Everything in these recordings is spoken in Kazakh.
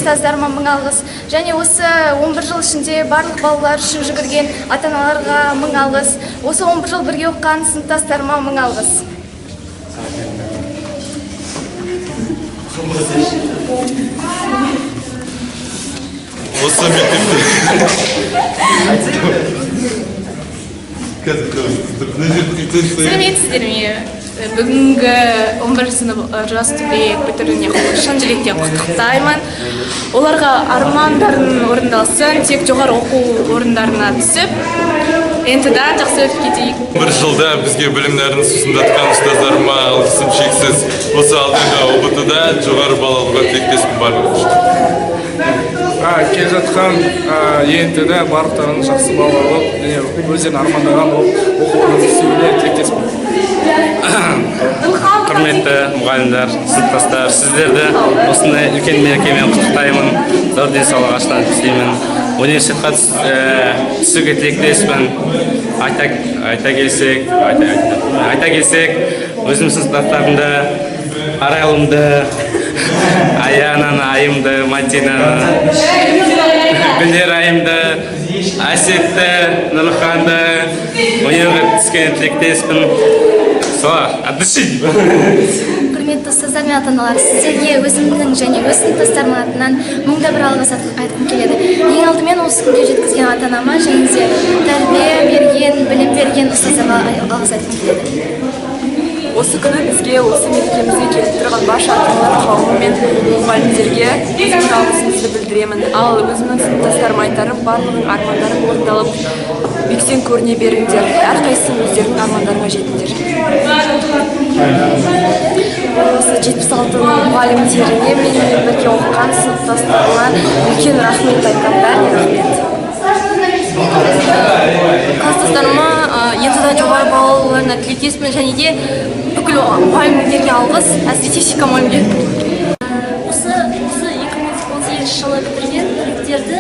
ұстаздарыма мың алғыс. Және осы 11 жыл ішінде барлық балалар үшін жүгірген ата-аналарға мың алғыс. Осы 11 жыл бірге оқыған сыныптастарыма мың алғыс. Осы Сәлеметсіздер ме? Бүгінгі 11 сынып жас түлек бітіруіне шын жүректен құттықтаймын. Оларға армандарын орындалсын, тек жоғары оқу орындарына түсіп, ентідан жақсы өтіп кетейік. Бір жылда бізге білімдерін сусындатқан ұстаздарыма алғысым шексіз. Осы алдыңғы ұбт-да жоғары балл алуға тілектеспін барлығы үшін. Келе жатқан ентіде барлықтарының жақсы балл алып, өздерінің армандаған оқу орнына түсуіне тілектеспін. Құрметті мұғалімдер, сыныптастар, сіздерді осындай үлкен мерекемен құттықтаймын. Зор денсаулық ашынан тілеймін. Университетке түсуге тілектеспін. Айта келсек, өзіміздің сыныптастарымды, Арайлымды, Аянаны, Айымды, Матинаны, Гүлдер Айымды, Әсетті, Нұрханды универге түскен тілектеспін. Құрметті ұстаздар мен ата-аналар, сіздерге өзімнің және өз сыныптастарымның атынан мыңда бір алғыс айтқым келеді. Ең алдымен осы күнге жеткізген ата-анама және де тәрбие берген, білім берген ұстаздарға алғыс айтқым келеді. Осы күні бізге, осы мерекемізге келіп тұрған барша ата-аналар қауымы мен мұғалімдерге өзімнің алғысымды білдіремін. Ал өзімнің сыныптастарыма айтарым, барлығының армандарың орындалып, бексен көріне беріңдер. Әрқайсысы өздерінің армандарына жетіңдер. Осы 76 мұғалімдеріне менімен бірге оқыған сыныптастарыма үлкен рахмет айтамын. Бәріне рахмет. Класстастарыма ентідан жоғары балл алуларына тілектеспін және де бүкіл мұғалімдерге алғыс, әсіресе физика мұғалімдеріне. Осы 2018 жылы бітірген түлектерді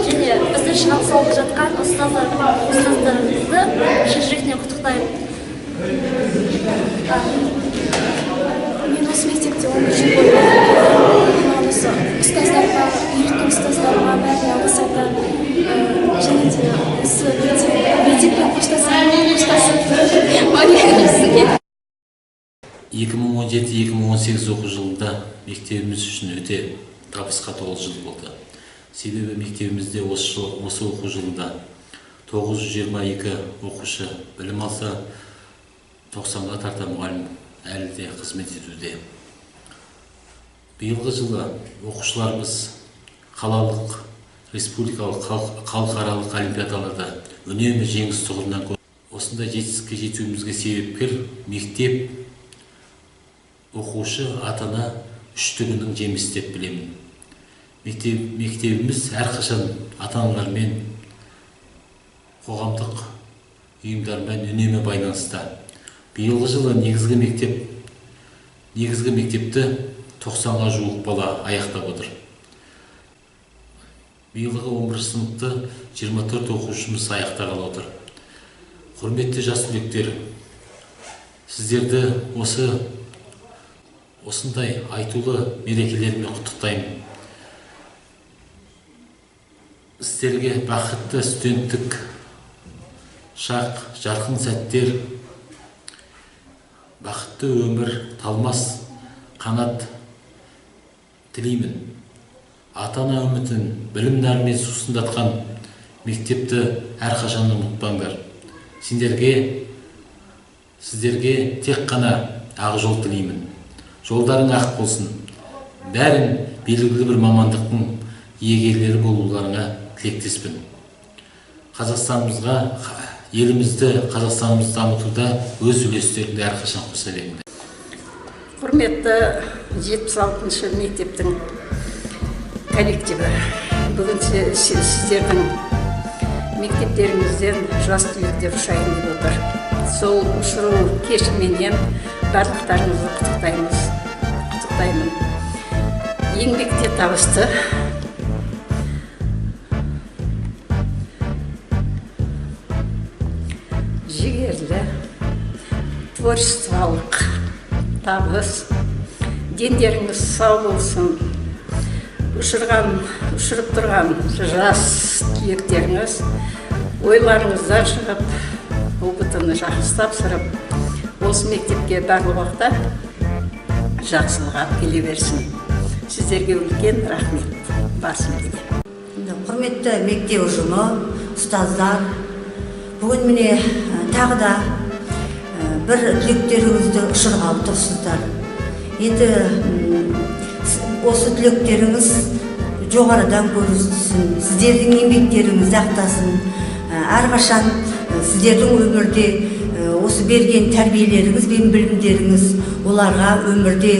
және бізді жинап салып жатқан ұстаздарымызды шын жүректен құттықтаймын. Мен осы мектепте 11 жыл бойы осы ұстаздарыма, үйреткен ұстаздарыма бәріне алғыс айтамын. Және де осы мектеппен қоштасып 2017-2018 оқу жылында мектебіміз үшін өте табысқа толы жыл болды. Себебі мектебімізде осы оқу жылында 922 оқушы білім алса, 90-ға тарта мұғалім әлі де қызмет етуде. Биылғы жылы оқушыларымыз қалалық, республикалық, халықаралық олимпиадаларда үнемі жеңіс тұғырынан көрді. Осындай жетістікке жетуімізге себепкер мектеп, оқушы, ата-ана үштігінің жемісі деп білемін. Мектебіміз әрқашан ата-аналармен, қоғамдық ұйымдармен үнемі байланыста. Биылғы жылы негізгі мектепті 90-ға жуық бала аяқтап отыр. Биылғы 11 сыныпты 24 оқушымыз аяқтағалы отыр. Құрметті жас түлектер, сіздерді осындай айтулы мерекелермен құттықтаймын. Сіздерге бақытты студенттік шақ, жарқын сәттер, бақытты өмір, талмас қанат тілеймін. Ата-ана үмітін, білім нәрімен сусындатқан мектепті әрқашан ұмытпаңдар. Сіздерге тек қана ақ жол тілеймін. Жолдарың ақ болсын. Бәрін белгілі бір мамандықтың иегерлері болуларыңа тілектеспін. Қазақстанымызды дамытуда өз үлестеріңді әрқашан қоса беріңдер. Құрметті 76-шы мектептің коллективі, бүгін сіздердің мектептеріңізден жас түлектер ұшайын деп отыр. Сол ұшыру кешіменен барлықтарыңызды құттықтаймын. Еңбекте табысты, жігерлі, творчестволық табыс, дендеріңіз сау болсын, ұшырып тұрған жас түлектеріңіз ойларыңыздан шығып, ұбт-ны жақсы тапсырып, осы мектепке барлық уақытта жақсылық алып келе берсін. Сіздерге үлкен рахмет. Басым деген. Құрметті мектеп ұжымы, ұстаздар, бүгін міне тағы да бір түлектеріңізді ұшырғалы тұрсыздар. Енді осы түлектеріңіз жоғарыдан көрінсін, сіздердің еңбектеріңіз ақтасын. Әрқашан сіздердің өмірде осы берген тәрбиелеріңіз бен білімдеріңіз оларға өмірде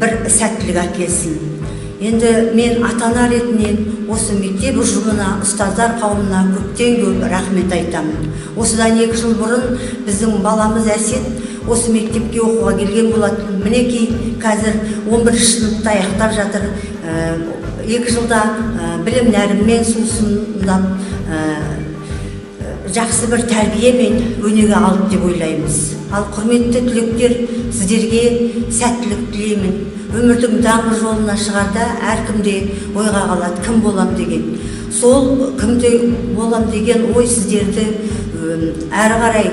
бір сәттілік әкелсін. Енді мен ата-ана ретінен осы мектеп ұжымына, ұстаздар қауымына көптен көп рахмет айтамын. Осыдан 2 жыл бұрын біздің баламыз Әсет осы мектепке оқуға келген болатын. Мінекей қазір 11 сыныпта аяқтап жатыр. 2 жылда білім нәріммен сусындап жақсы бір тәрбиемен өнеге алды деп ойлаймыз. Ал құрметті түлектер, сіздерге сәттілік тілеймін. Өмірдің даңғыр жолына шығарда әркімде ойға қалады, кім болам деген. Сол кімде болам деген ой сіздерді әрі қарай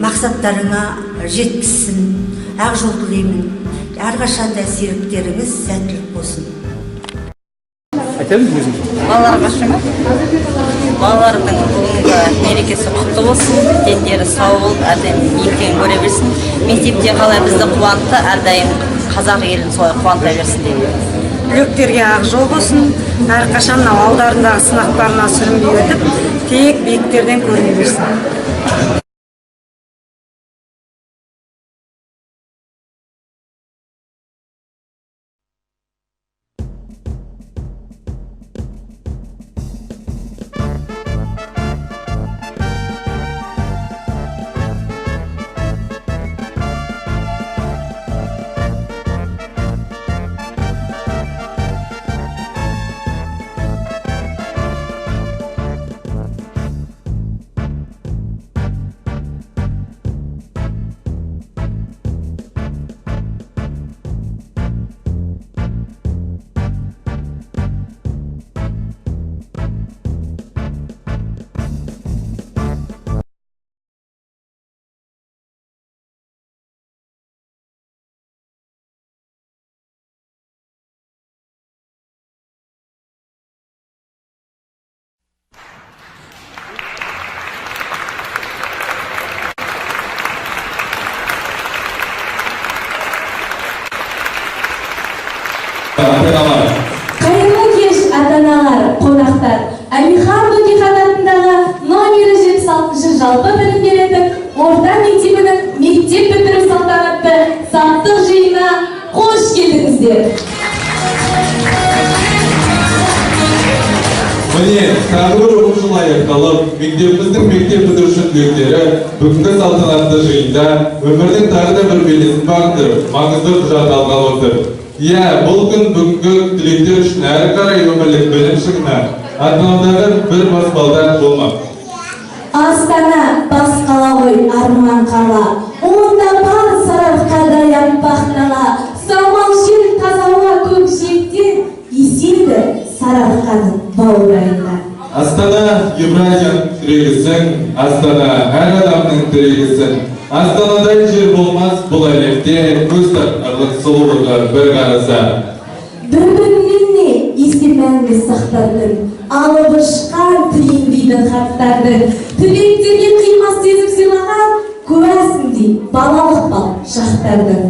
мақсаттарыңа жеткізсін. Ақ жол тілеймін. Әрқашанда серіктеріңіз сәттілік болсын. Балаларға шыма? Балалардың бүгінгі мерекесі құтты болсын, дендері сау болып, әрдайым биіктен көре берсін. Мектепте қалай бізді қуантты, әрдайым қазақ елін солай қуанта берсін дейді. Түлектерге ақ жол болсын, әрқашан алдарындағы сынақтарына сүрінбей өтіп, тек биіктерден көріне берсін. Қайырлы кеш ата-аналар, қонақтар. Әлихан Бөкейхан атындағы номері 76 жалпы білім беретін орта мектебінің мектеп бітіру салтанатты саптық жиынына қош келдіңіздер. Міне, тағы бір оқу жылы аяқталып, мектебіміздің мектеп бітіруші түлектері бүгінгі салтанатты жиында өмірдің тағы да бір белесін бағындырып, маңызды құжат алғалы отыр. Бұл күн бүгінгі түлектер үшін әрі қарай өмірлік білім шыңына атынаудағы бір баспалдан болмақ. Астана бас қала ғой, арман қала. Онда бар Сарыарқада аппақ дала. Самалшын тазауа көкжиектен еседі Сарыарқаның баурайында. Астана Евразияның тірегісің, Астана әр адамның тірегісің. Астанадай жер болмас бұл әлемде, көз тартарлық сұлулығы бір қараса. Бір-біріне есте мәңгі сақтардың, алып ұшқан түйінбейді хаттардың, түлектерге қимас сезім сыйлаған, куәсіндей балалық бал шақтардың.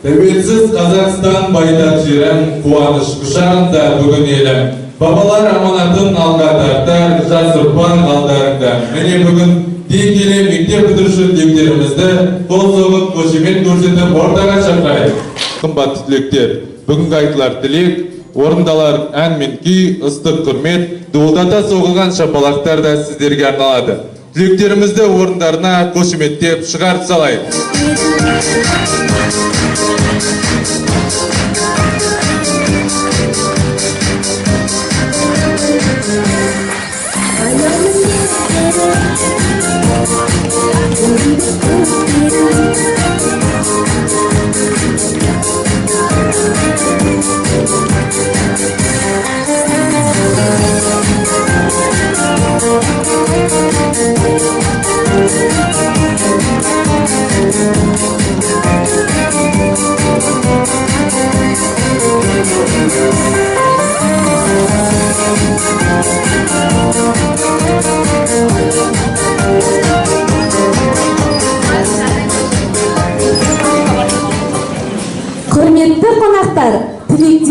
Тәуелсіз Қазақстан байтақ жерін, қуаныш құшағында бүгін елім. Бабалар аманатын алға тартар, жас ұрпақ алдарында. Міне бүгін келе мектеп бітіруші түлектерімізді қол соғып қошемет көрсетіп ортаға шақырайық. Қымбатты түлектер, бүгінгі айтылар тілек, орындалар ән мен күй, ыстық құрмет, дуылдата соғылған шапалақтар да сіздерге арналады. Түлектерімізді орындарына қошеметтеп шығарып салайық.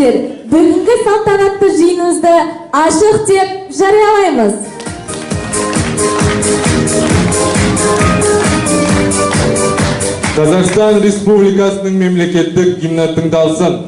студенттер, бүгінгі салтанатты жиынымызды ашық деп жариялаймыз. Қазақстан Республикасының мемлекеттік гимні тыңдалсын.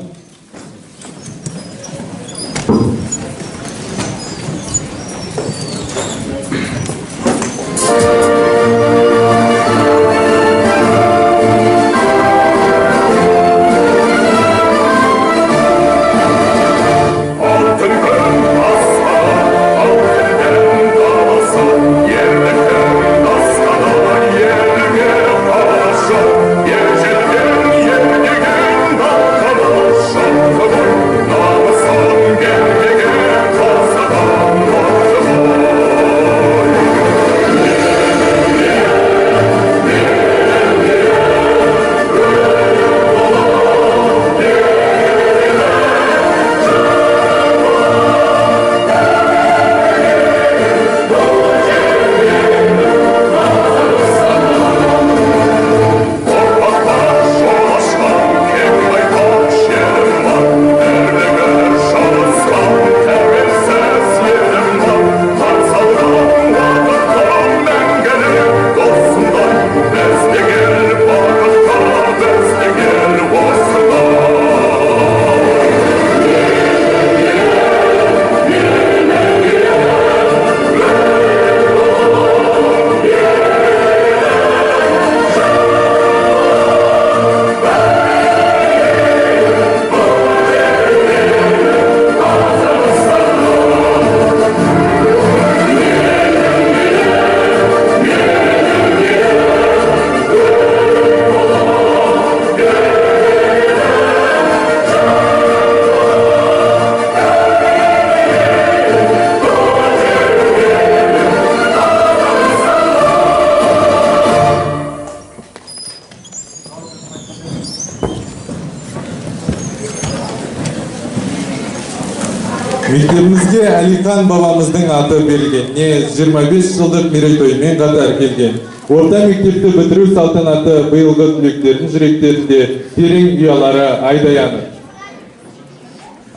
Мектебімізге Әлихан бабамыздың аты берілгеніне 25 жылдық мерейтоймен қатар келген. Орта мектепті бітіру салтанаты биылғы түлектердің жүректерінде терең ұялары айдай анық.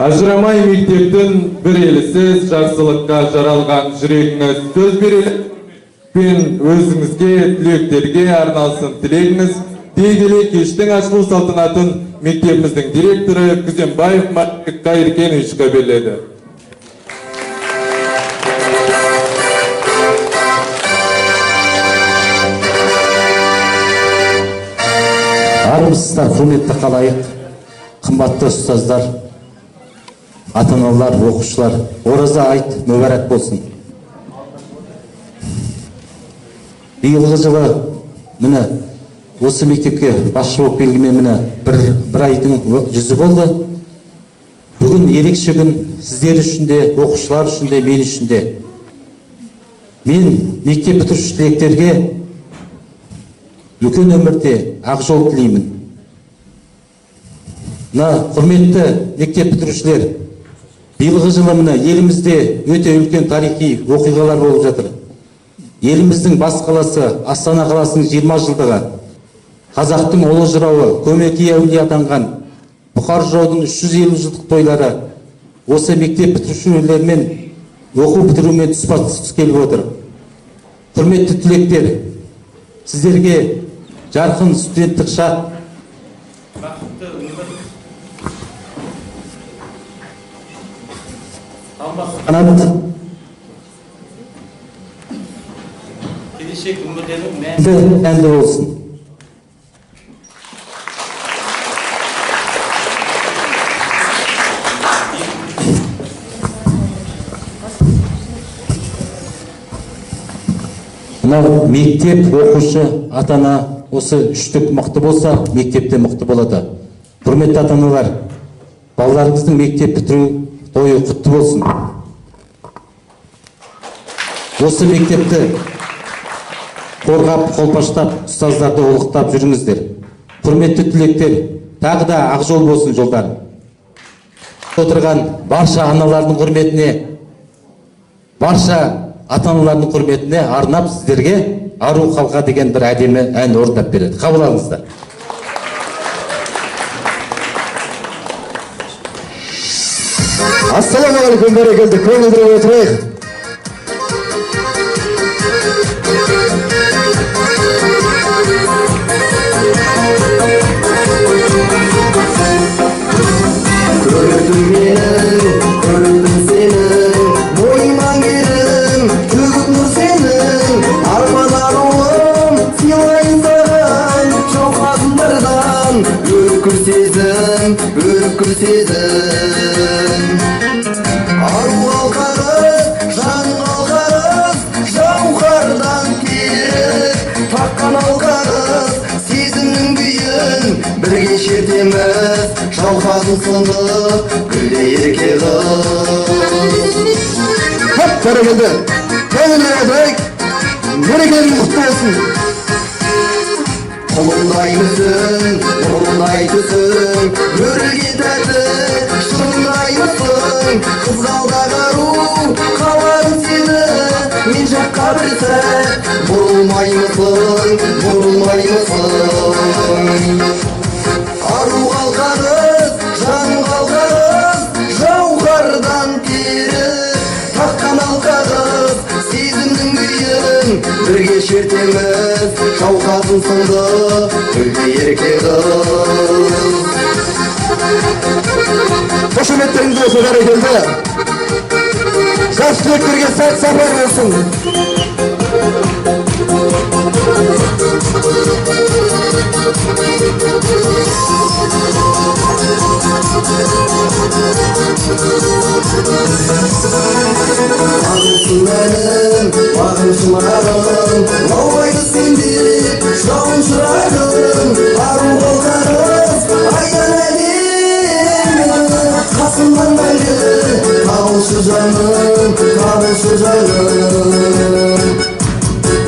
Ажырамай мектептің бір елісіз жақсылыққа жаралған жүрегіңіз, сөз беріліп өзіңізге, түлектерге арналсын тілегіңіз. Дей келе кештің ашылу салтанатын мектебіміздің директоры Күзембаев Марик Кайыркеновичке беріледі. Армысыздар, құрметті қалайық, қымбатты ұстаздар, ата-аналар, оқушылар, ораза айт мүбәрәк болсын. Биылғы жылы міне осы мектепке басшы болып келгеніме міне бір айдың жүзі болды. Бүгін ерекше күн сіздер үшін де, оқушылар үшін де, мен үшін де. Мен мектеп бітіруші түлектерге үлкен өмірде ақ жол тілеймін. Құрметті мектеп бітірушілер, биылғы жылы міне елімізде өте үлкен тарихи оқиғалар болып жатыр. Еліміздің бас қаласы Астана қаласының 20 жылдығы, қазақтың ұлы жырауы Көмекей әулие атанған Бұқар жыраудың 350 жылдық тойлары осы мектеп бітірушілермен оқу бітірумен тұспа-тұс келіп отыр. Құрметті түлектер, сіздерге жарқын студенттік шақ, бақытты өмір, қанат, келешек өмірлердің мәнді болсын. Мектеп, оқушы, ата-ана осы үштік мықты болса, мектепте мықты болады. Құрметті ата-аналар, балаларыңыздың мектеп бітіру тойы құтты болсын. Осы мектепті қорғап, қолпаштап, ұстаздарды олықтап жүріңіздер. Құрметті түлектер, тағы да ақ жол болсын жолдар. Отырған барша аналардың құрметіне, барша ата-аналардың құрметіне арнап сіздерге ару қалқа деген бір әдемі ән орындап береді. Қабыл алыңыздар. Ассалаумағалейкум, бәрекелді, көңілдірек отырайық. Көрдім менің, көрдім сенің, мойыман керім, төгіп нұр сенің, арман аруым, сыйлайын саған, жауқазындардан, өркір сезім, өркір сезім. Ару алқарыз, жан алқарыз, жауқардан керік, таққан алқарыз, сезімнің күйін бірге шертеміз, жауқазын сынды гүлде ерке қыз. Хап, бәрекелді, көңілдеріңіз отырайық, мерекелеріңіз құтты болсын. Құлындай мүсін, нұрындай түсің, өрілген тәтті, шырындай мүсін, қызғалдақ ару, қаларым сені, мен жаққа бір сәт, бұрылмаймысың, бұрылмаймысың. Ару қалқарыз, жан қалқарыз, жауһардан теріп, таққан алқарыз, сезімнің күйін бірге шертеміз, жауқазын сынды гүлде ерке қыз. Қошеметтеріңіз болсын, бәрекелді. Жас түлектерге сәт сапар болсын. Бағымсың мәнім, бағым шымағым, лаулайды сенде жауын шырағым. Ару қалқарыз, айдан әдемі, қасымнан мәңгі табылшы жаным, табылшы жаным.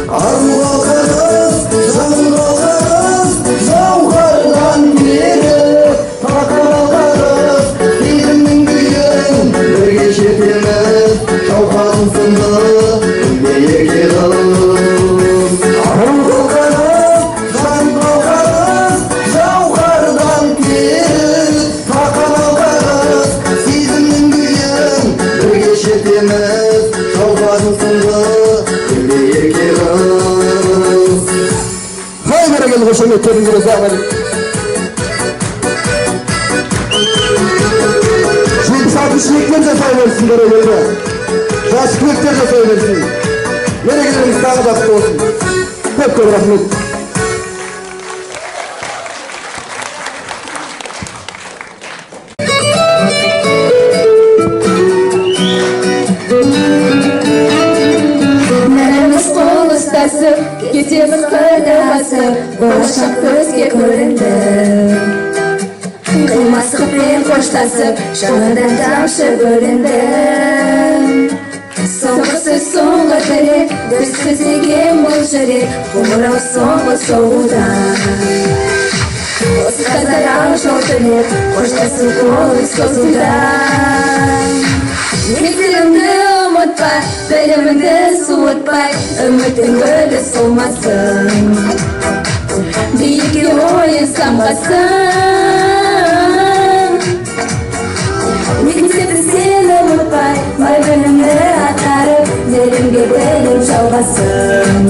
Ару қалқарыз, жан қалқарыз, жауһардан керіп, таққан алқарыз, сезімнің күйін бірге шертеміз, жауқазын сынды гүлде ерке қыз. Ару қалқарыз, жан қалқарыз, жауһардан керіп, таққан алқарыз, сезімнің күйін бірге шертеміз, жауқазын сынды гүлде ерке қыз. Қай бәрекелді, қошеметтеріңізге ұзақ әлі. 76-ліктен жасай берсін, бәрекелді. Жас түлектер жасай берсін. Мерекелеріңіз тағы да құтты болсын. Көп рахмет. Бәріміз қол ұстасып, кетеміз қайда асып, болашақ көзге көрінді. Қимастықпен қоштасып, жаңадан тамшы бөлінді. Соңғы сөз, соңғы тілек, дұрыс іздеген бұл жүрек, қоңырау соңғы соғуда. Осы қазарау жол тілек, қоштасу қолын созуда. Мектебіңді ұмытпай, біліміңді суытпай, үміттің гүлі солмасын. Биікке ойын самғасын. Мектепті сен ұмытпай, бай білімді атқарып, елімге білім жалғасын.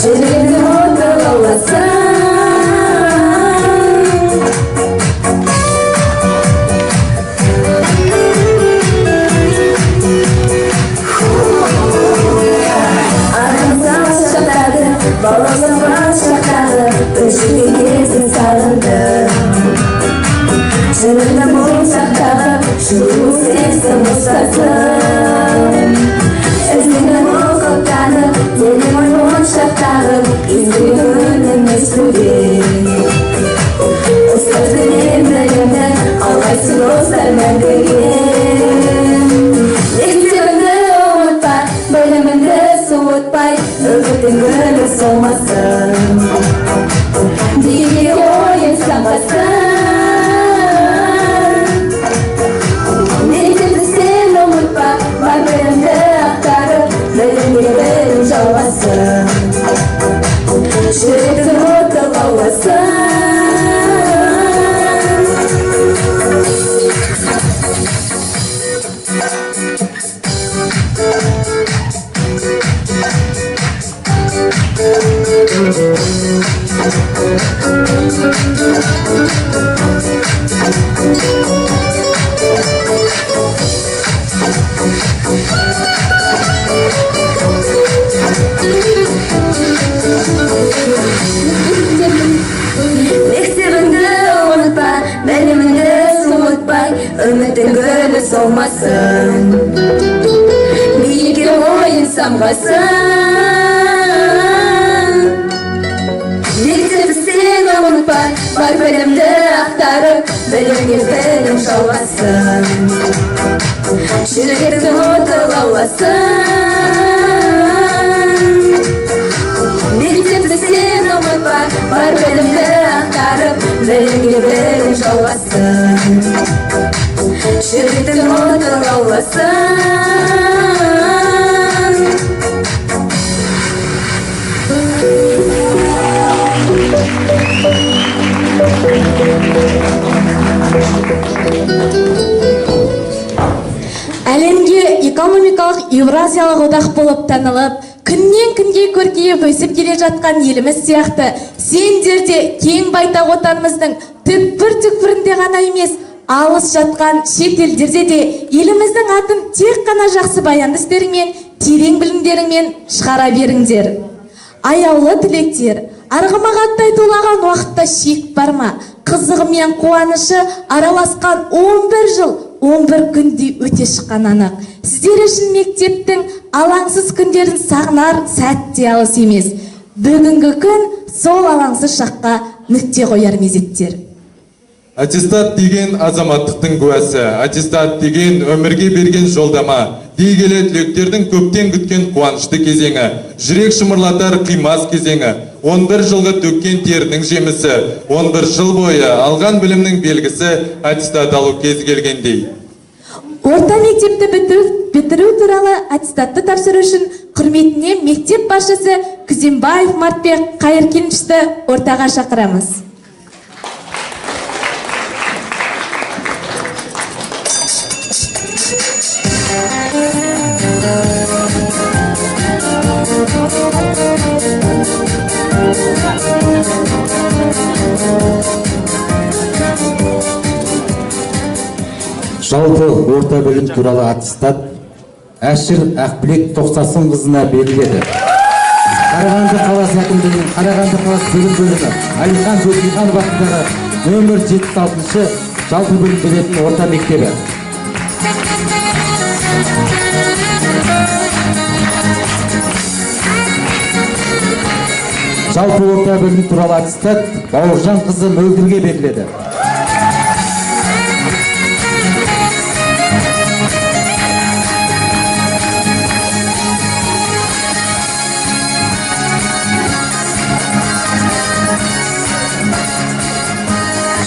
Жүрегіңді оты лауласын. Баласыған шақтағы өшірген кезін сағындым. Жырында мұң сақтағы жылу сезім ұстазым. Ізіңді мұқылтанып, елім оймон шақтағым, іздегенім естуден. Ұстазым білімді, алғайсың достар мәңгіген. Мектебіңді ұмытпа, біліміңді суытпай, үміттің гүлі солмасын. Биікке ойын самғасын. Мектепті сен ұмытпа, бар білімді ақтарып, білімге білім жалғасын. Жүректің оты лауласын. Мектебіңді ұмытпа, біліміңді суытпай, үмітің гүлі солмасын. Биікке ойын самғасын. Мектепті сен ұмытпа, бар білімді ақтарып, білімге білім жалғасын. Жүректі оты лауласын. Мектепті сен ұмытпа, бар білімді ақтарып, білімге білім жалғасын. Жүректің оты лауласын. Әлемге экономикалық Евразиялық одақ болып танылып, күннен күнге көркейіп өсіп келе жатқан еліміз сияқты, сендер де кең байтақ отанымыздың түкпір-түкпірінде ғана емес, алыс жатқан шет елдерде де еліміздің атын тек қана жақсы баянды істеріңмен, терең білімдеріңмен шығара беріңдер. Аяулы тілектер, арғымағаттай тулаған уақытта шек бар ма? Қызығы мен қуанышы араласқан 11 жыл, 11 күндей өте шыққан анық. Сіздер үшін мектептің алаңсыз күндерін сағынар сәтте алыс емес. Бүгінгі күн сол алаңсыз шаққа нүкте қояр мезеттер. Аттестат деген азаматтықтың куәсі, аттестат деген өмірге берген жолдама, дей келе түлектердің көптен күткен қуанышты кезеңі, жүрек шымырлатар қимас кезеңі, 11 жылғы төккен терінің жемісі, 11 жыл бойы алған білімнің белгісі аттестат алу кез келгендей. Орта мектепті бітіру туралы аттестатты тапсыру үшін құрметіне мектеп басшысы Күзембаев Мартбек Қайыркеновичті ортаға шақырамыз. Жалпы орта білім туралы аттестат Әшір Ақбілек Тоқсасынқызына беріледі. Қарағанды қаласы әкімдігінің Қарағанды қаласы білім бөлімі Әлихан Бөкейханов атындағы нөмір 76-шы жалпы білім беретін орта мектебі. Жалпы орта білім туралы аттестат Бауыржан қызы Мөлдірге беріледі.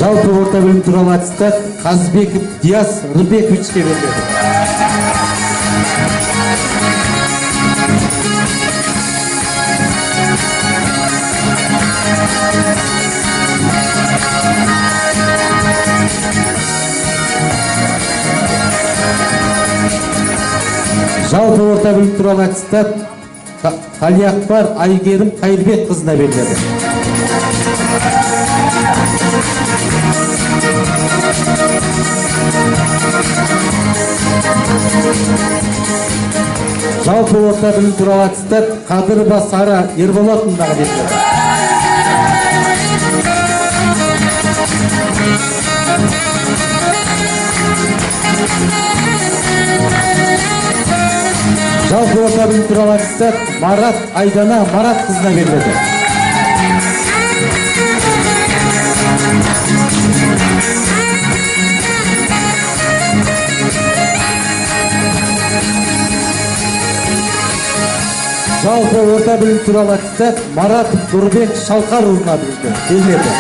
Жалпы орта білім туралы аттестат Қазбеков Диас Рымбековичке беріледі. Жалпы орта білім туралы аттестат Қалиақпар Айгерім Қайырбек қызына беріледі. Жалпы орта білім туралы аттестат Қадырова Сара Ерболатовнаға беріледі. Жалпы орта білім туралы аттестат Марат Айдана Марат қызына беріледі. Жалпы орта білім туралы аттестат Марат Нұрбек Шалқарұлына беріледі.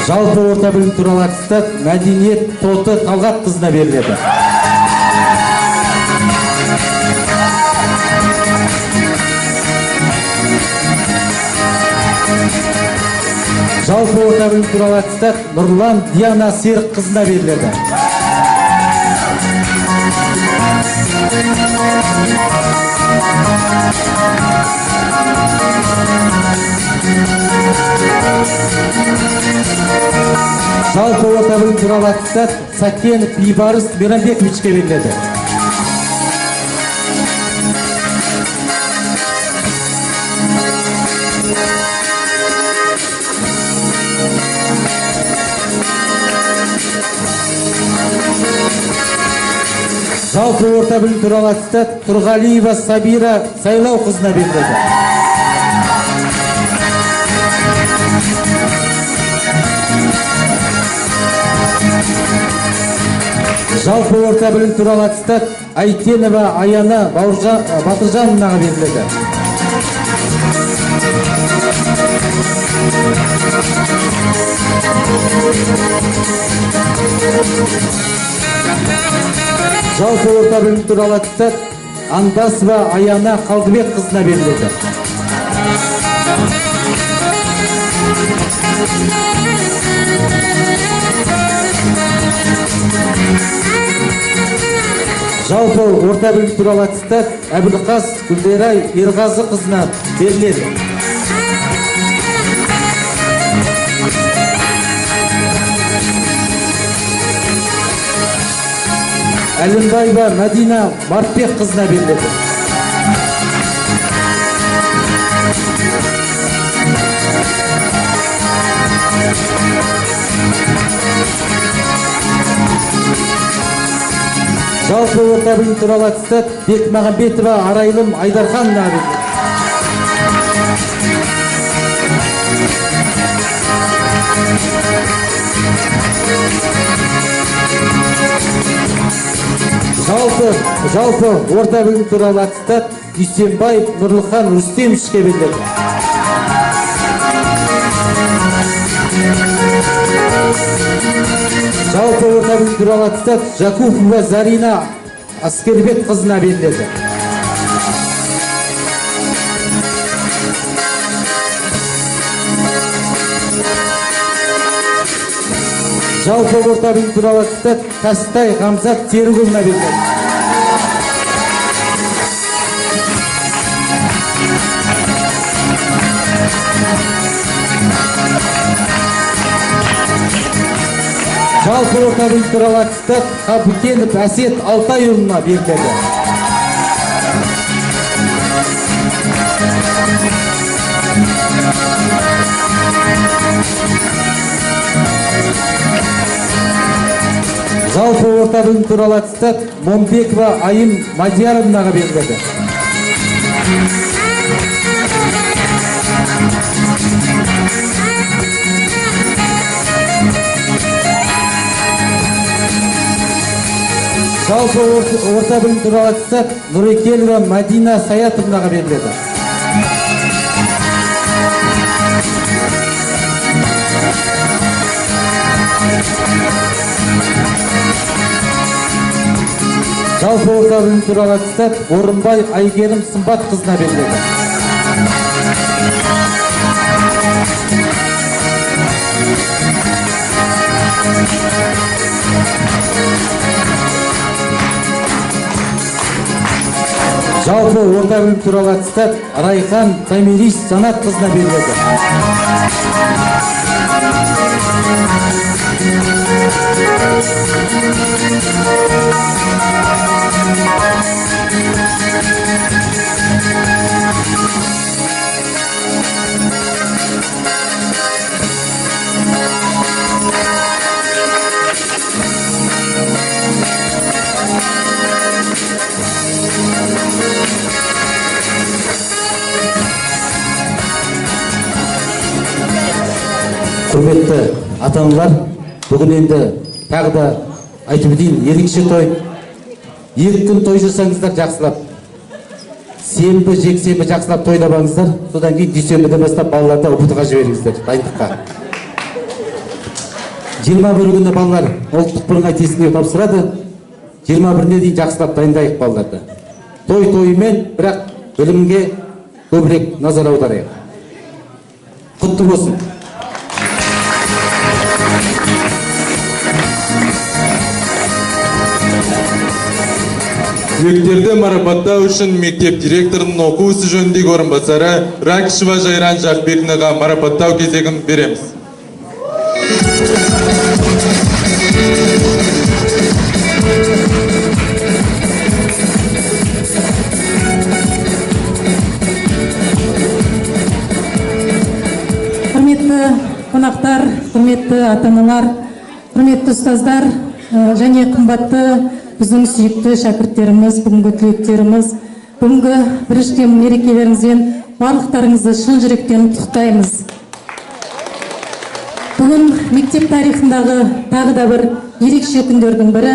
Жалпы орта білім туралы аттестат Мәдениет Тоты Талғат қызына беріледі. Жалпы орта білім туралы аттестат Нұрлан Диана Серік қызына беріледі. Жалпы орта білім туралы аттестат Сәкенов Бейбарыс Мейрамбековичке беріледі. Жалпы орта білім туралы аттестат Тұрғалиева Сабира Сайлау қызына беріледі. Жалпы орта білім туралы аттестат Айтенова Аяна Батыржановнаға беріледі. Жалпы орта білім туралы аттестат Андасова Аяна Қалдыбек қызына беріледі. Жалпы орта білім туралы аттестат Әбілқас Гүлдерай Ерғазы қызына беріледі. Әлімбаева Мәдина Мартбек қызына беріледі. Жалпы орта білім туралы аттестат Бекмағамбетова Арайлым Айдархановнаға беріледі. Жалпы орта білім туралы аттестат Дүйсенбаев Нұрлыхан Рүстемовичке беріледі. Жалпы орта білім туралы аттестат Жакупова Зарина Аскербек қызына беріледі. Жалпы орта білім туралы аттестат Тастай Ғамзат Серікұлына беріледі. Жалпы орта білім туралы аттестат Қабыкенов Әсет Алтайұлына беріледі. Жалпы орта білім туралы аттестат Момбекова Айым Мадияровнаға беріледі. Жалпы орта білім туралы аттестат Нұрекелова Мадина Саятовнаға беріледі. Жалпы орта білім туралы аттестат Орынбай Айгерім Сымбат қызына беріледі. Жалпы орта білім туралы аттестат Райхан Тамирис Жанат қызына беріледі. Құрметті ата-аналар, бүгін енді тағы да айтып өтейін, ерекше той. 2 күн той жасаңыздар жақсылап. Сенбі, жексенбі жақсылап тойлабаңыздар. Содан кейін дүйсенбіден бастап балаларды ұбытыға жіберіңіздер, дайындыққа. 21 күні балалар ұлттық бірыңғай тестілеу тапсырады. 21-не дейін жақсылап дайындайық балаларды. Той-тойымен, бірақ білімге көбірек назар аударайық. Құтты болсын. Түлектерді марапаттау үшін мектеп директорының оқу ісі жөніндегі орынбасары Ракишева Жайран Жақбекінаға марапаттау кезегін береміз. Құрметті қонақтар, құрметті ата-аналар, құрметті ұстаздар және қымбатты біздің сүйікті шәкірттеріміз, бүгінгі түлектеріміз, бүгінгі бірінші мерекелеріңізбен барлықтарыңызды шын жүректен құттықтаймыз. Бүгін мектеп тарихындағы тағы да бір ерекше күндердің бірі.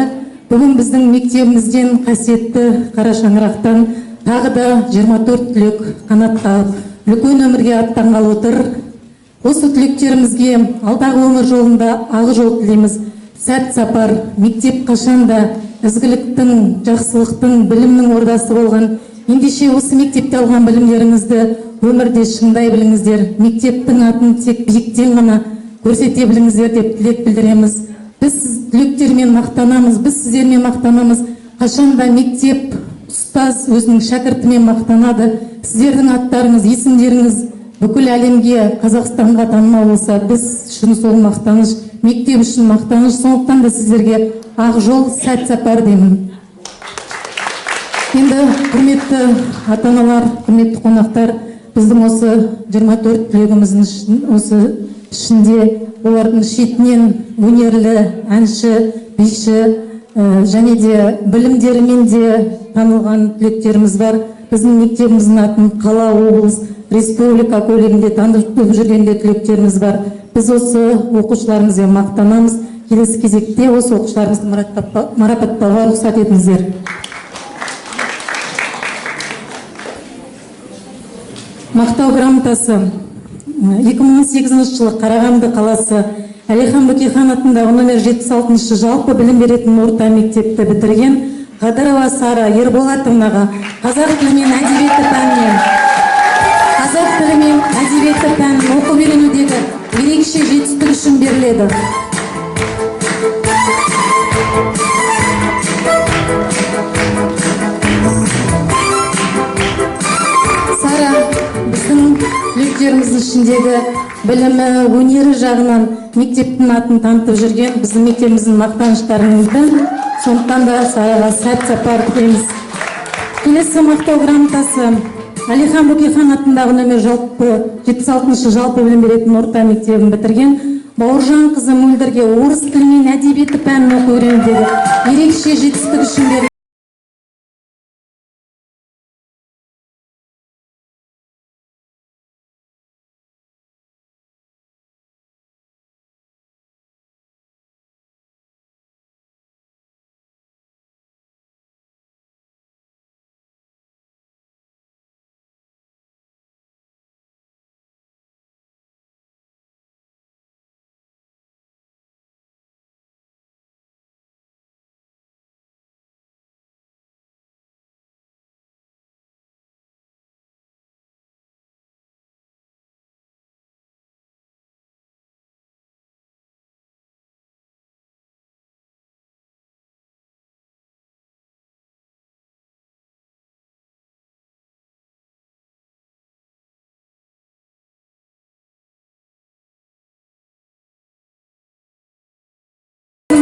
Бүгін біздің мектебімізден қасиетті қара шаңырақтан тағы да 24 түлек қанат қағып үлкен өмірге аттанғалы отыр. Осы түлектерімізге алдағы өмір жолында ақ жол тілейміз. Сәт сапар, мектеп қашанда ізгіліктің, жақсылықтың, білімнің ордасы болған. Ендеше осы мектепте алған білімдеріңізді өмірде шыңдай біліңіздер. Мектептің атын тек биіктен ғана көрсете біліңіздер деп тілек білдіреміз. Біз түлектермен мақтанамыз, біз сіздермен мақтанамыз. Қашанда мектеп, ұстаз өзінің шәкіртімен мақтанады. Сіздердің аттарыңыз, есімдеріңіз бүкіл әлемге, Қазақстанға танымал болса, біз үшін сол мақтаныш, мектеп үшін мақтаныш. Сондықтан да сіздерге ақ жол, сәт сапар деймін. Енді құрметті ата-аналар, құрметті қонақтар, біздің осы 24 түлегіміздің осы ішінде олардың шетінен өнерлі, әнші, биші және де білімдерімен де танылған түлектеріміз бар. Біздің мектебіміздің атын қала, облыс, республика көлемінде танытып жүрген түлектеріміз бар. Біз осы оқушыларымызбен мақтанамыз. Келесі кезекте осы оқушыларымызды марапаттауға рұқсат етіңіздер. Мақтау грамотасы 2018 жылы Қарағанды қаласы Әлихан Бөкейхан атындағы номер 76 жалпы білім беретін орта мектепті бітірген Қадырова Сара Ерболатовнаға қазақ тілі мен әдебиеті пәнін оқып үйренудегі ерекше жетістік үшін беріледі. Сара біздің түлектеріміздің ішіндегі білімі, өнері жағынан мектептің атын танытып жүрген біздің мектебіміздің мақтаныштарыңызды. Сондықтан да Сараға сәт сапар тілейміз. Келесі мақтау грамотасы Әлихан Бөкейхан атындағы номер 76 жалпы білім беретін орта мектебін бітірген Бауыржан қызы Мөлдірге орыс тілі мен әдебиеті пәнін оқып үйренудегі ерекше жетістік үшін беріледі.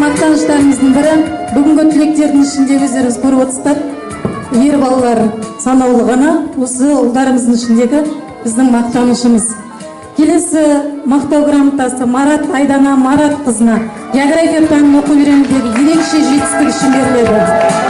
Мақтаныштарымыздың бірі бүгінгі түлектердің ішінде өздеріңіз көріп отырсыздар, ер балалар санаулы ғана, осы ұлдарымыздың ішіндегі біздің мақтанышымыз. Келесі мақтау грамотасы Марат Айдана Марат қызына география пәнін оқып үйренудегі ерекше жетістік үшін беріледі.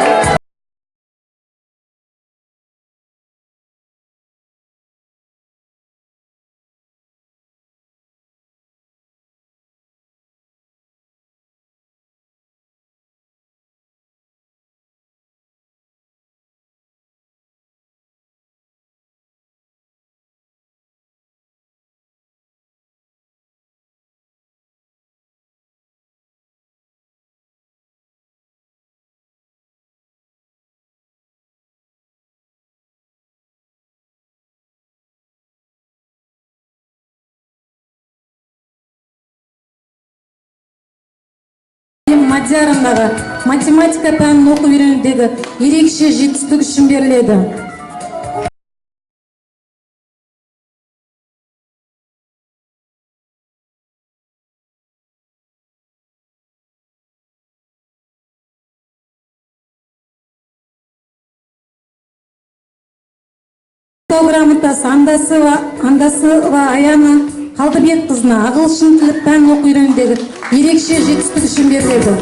Мадиарындағы математика пәнін оқу үйренудегі ерекше жетістік үшін беріледі. Грамотасы Андасова Аяна Қалдыбекқызына ағылшын тілі пәнін оқу үйренудегі ерекше жетістік үшін беріледі.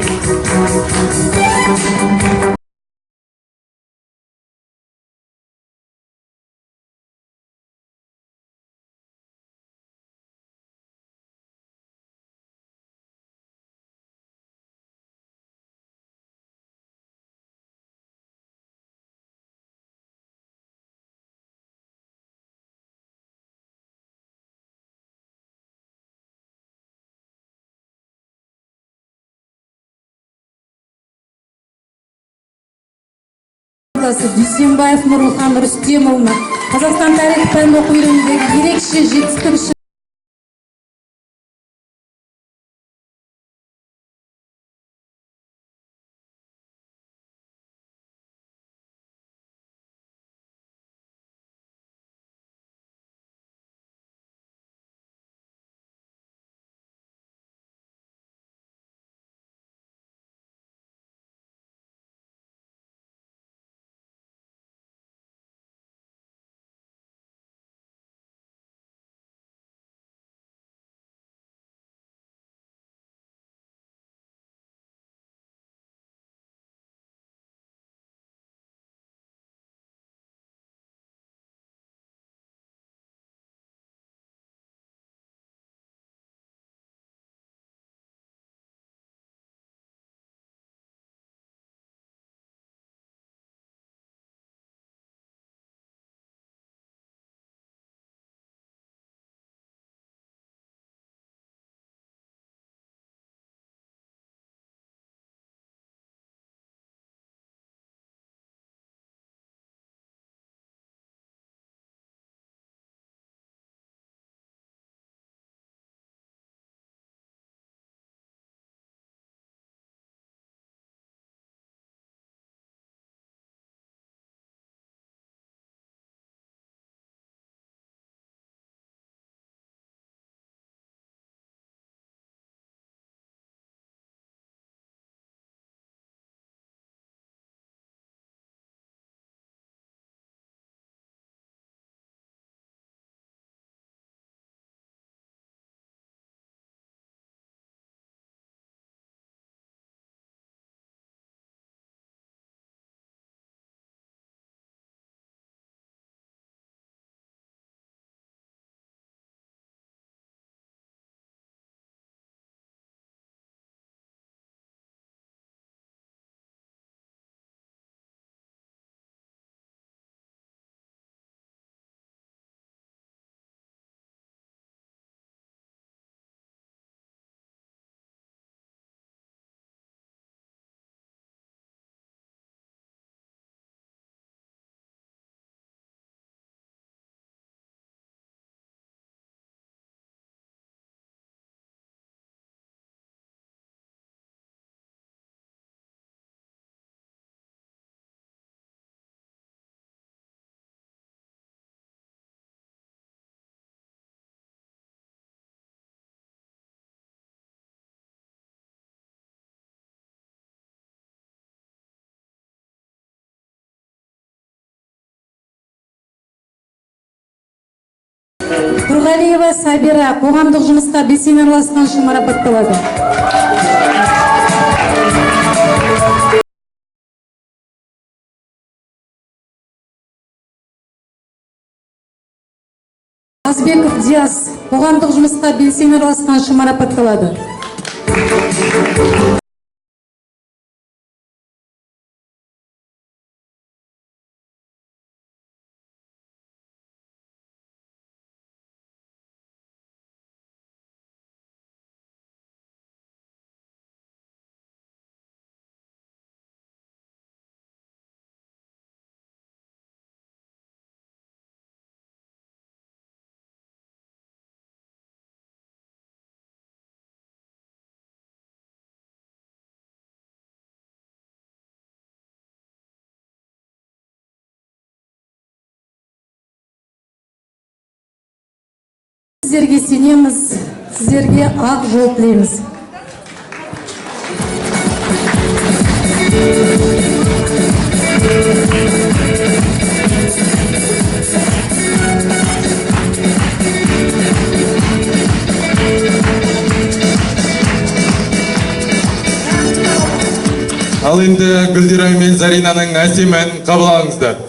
Дүйсенбаев Нұрлыхан Рүстемұлына Қазақстан тарихы пәнін оқу үйренудегі ерекше жетістік үшін Тұрғалиева Сабира қоғамдық жұмысқа белсене араласқан үшін марапатталады. Азбеков Диас қоғамдық жұмысқа белсене араласқан үшін марапатталады. сіздерге сенеміз, сіздерге ақ жол тілейміз. Ал енді Гүлдира мен Заринаның әсем әнін қабыл алыңыздар.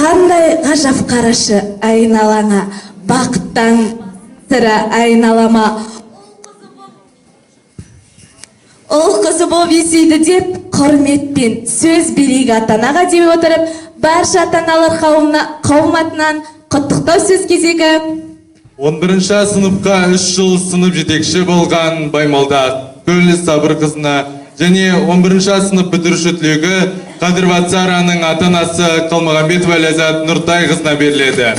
Қандай ғажап қарашы айналаңа, бақыттан сірә айналама. Ол қызы боп есейді деп, құрметпен сөз берейік ата-анаға деп отырып, барша ата-аналар қауым атынан құттықтау сөз кезегі. 11-ші сыныпқа 3 жыл сынып жетекші болған Баймолда Гүл Сабыр қызына және 11-ші сынып бітіруші түлегі Қадыр Батсараның ата-анасы Қалмағанбетова Ләззат Нұртай қызына беріледі.